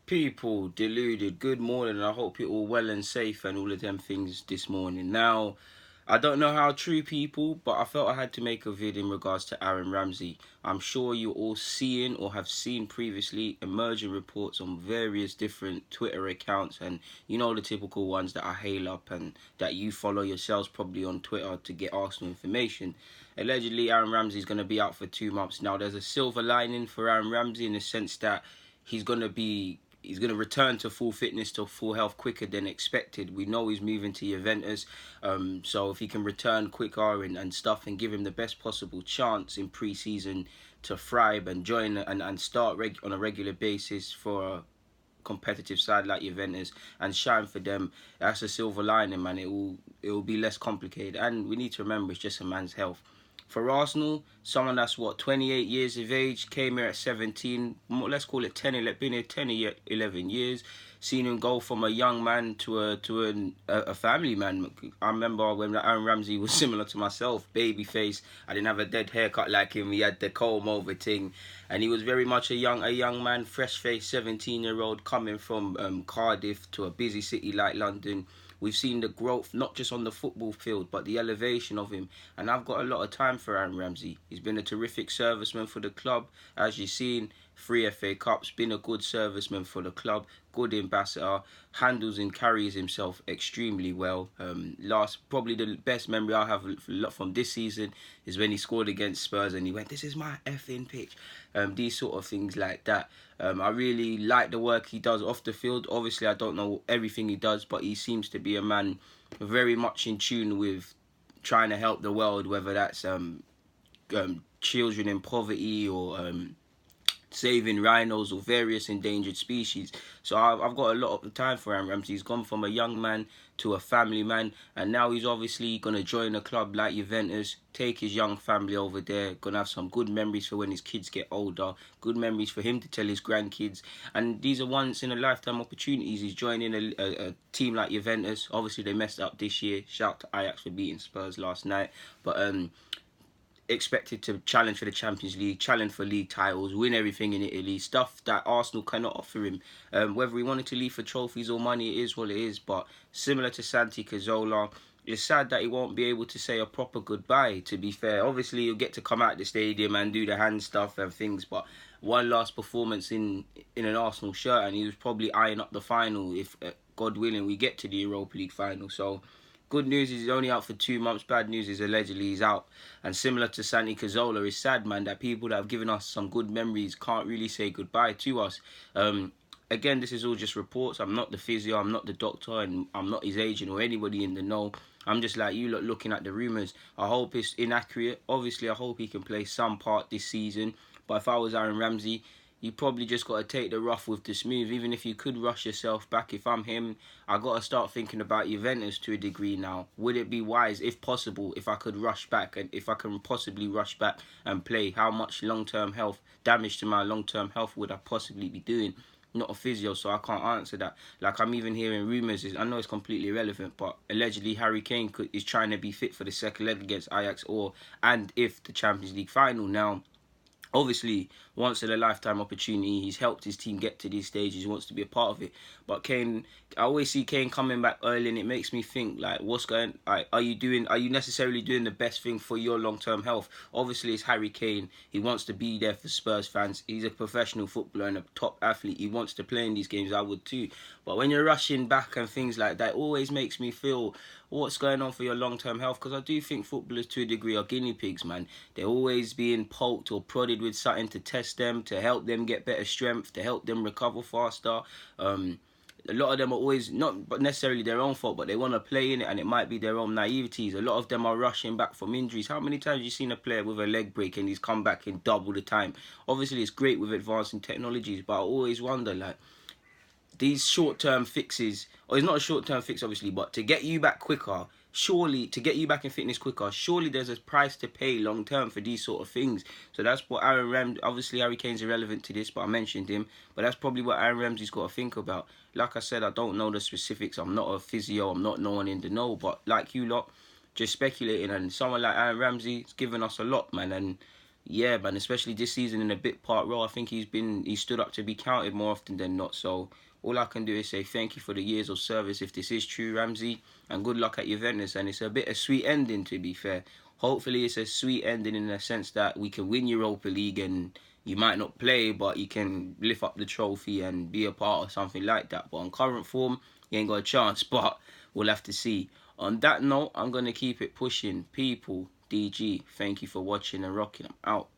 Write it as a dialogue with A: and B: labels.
A: People, deluded, good morning. I hope you're all well and safe and all of them things this morning. Now, I don't know how true, people, but I felt I had to make a vid in regards to Aaronramsey. I'm sure you're all seeing or have seen previously emerging reports on various different Twitter accounts, and you know the typical ones that I hail up and that you follow yourselves probably on Twitter to get Arsenal information. Allegedly, Aaronramsey is going to be out for 2 months. Now, there's a silver lining for Aaronramsey in the sense that he's going to return to full fitness, to full health quicker than expected. We know he's moving to Juventus, so if he can return quicker and stuff and give him the best possible chance in pre-season to thrive and join and start on a regular basis for a competitive side like Juventus and shine for them, that's a silver lining, man. It will be less complicated, and we need to remember it's just a man's health. For Arsenal, someone that's, 28 years of age, came here at 17, let's call it 10, been here 10, 11 years, seen him go from a young man to a family man. I remember when Aaronramsey was similar to myself, baby face. I didn't have a dead haircut like him. He had the comb over thing, and he was very much a young man, fresh face, 17-year-old coming from Cardiff to a busy city like London. We've seen the growth, not just on the football field, but the elevation of him. And I've got a lot of time for Aaronramsey. He's been a terrific serviceman for the club. As you've seen, 3 FA Cups, been a good serviceman for the club, good ambassador, handles and carries himself extremely well. Probably the best memory I have from this season is when he scored against Spurs and he went, "This is my effing pitch." These sort of things like that. I really like the work he does off the field. Obviously, I don't know everything he does, but he seems to be a man very much in tune with trying to help the world, whether that's children in poverty or saving rhinos or various endangered species. So I've got a lot of time for Ramsey. He's gone from a young man to a family man, and now he's obviously going to join a club like Juventus, take his young family over there, going to have some good memories for when his kids get older, good memories for him to tell his grandkids, and these are once-in-a-lifetime opportunities. He's joining a team like Juventus. Obviously, they messed up this year. Shout out to Ajax for beating Spurs last night, but expected to challenge for the Champions League, challenge for league titles, win everything in Italy, stuff that Arsenal cannot offer him. Whether he wanted to leave for trophies or money, it is what it is, but similar to Santi Cazorla, it's sad that he won't be able to say a proper goodbye, to be fair. Obviously, he'll get to come out the stadium and do the hand stuff and things, but one last performance in an Arsenal shirt and he was probably eyeing up the final if, God willing, we get to the Europa League final. So good news is he's only out for 2 months. Bad news is allegedly he's out. And similar to Santi Cazorla, it's sad, man, that people that have given us some good memories can't really say goodbye to us. Again, this is all just reports. I'm not the physio, I'm not the doctor, and I'm not his agent or anybody in the know. I'm just like you lot looking at the rumours. I hope it's inaccurate. Obviously, I hope he can play some part this season. But if I was Aaronramsey, you probably just got to take the rough with the smooth. Even if you could rush yourself back, if I'm him, I got to start thinking about Juventus to a degree now. Would it be wise, if possible, if I could rush back, and if I can possibly rush back and play, how much long-term health, damage to my long-term health would I possibly be doing? Not a physio, so I can't answer that. Like, I'm even hearing rumours, I know it's completely irrelevant, but allegedly Harry Kane is trying to be fit for the second leg against Ajax, and if the Champions League final. Now, obviously, once in a lifetime opportunity, he's helped his team get to these stages, he wants to be a part of it. But Kane, I always see Kane coming back early, and it makes me think, like, are you necessarily doing the best thing for your long-term health? Obviously, it's Harry Kane. He wants to be there for Spurs fans. He's a professional footballer and a top athlete. He wants to play in these games. I would too. But when you're rushing back and things like that, it always makes me feel, what's going on for your long-term health? Because I do think footballers to a degree are guinea pigs, man. They're always being poked or prodded with something to test them, to help them get better strength, to help them recover faster. A lot of them are always, not necessarily their own fault, but they want to play in it, and it might be their own naiveties. A lot of them are rushing back from injuries. How many times have you seen a player with a leg break and he's come back in double the time? Obviously, it's great with advancing technologies, but I always wonder, like, these short-term fixes, or it's not a short-term fix, obviously, but to get you back quicker, surely, to get you back in fitness quicker, surely there's a price to pay long-term for these sort of things. So that's what obviously Harry Kane's irrelevant to this, but I mentioned him, but that's probably what Aaronramsey's got to think about. Like I said, I don't know the specifics, I'm not a physio, I'm not no one in the know, but like you lot, just speculating, and someone like Aaronramsey's given us a lot, man, and yeah, man, especially this season in a bit part role, I think he stood up to be counted more often than not. So all I can do is say thank you for the years of service, if this is true, Ramsey, and good luck at Juventus. And it's a bit a sweet ending, to be fair. Hopefully, it's a sweet ending in the sense that we can win Europa League and you might not play, but you can lift up the trophy and be a part of something like that. But on current form, you ain't got a chance. But we'll have to see. On that note, I'm gonna keep it pushing. People, DG, thank you for watching and rocking. I'm out.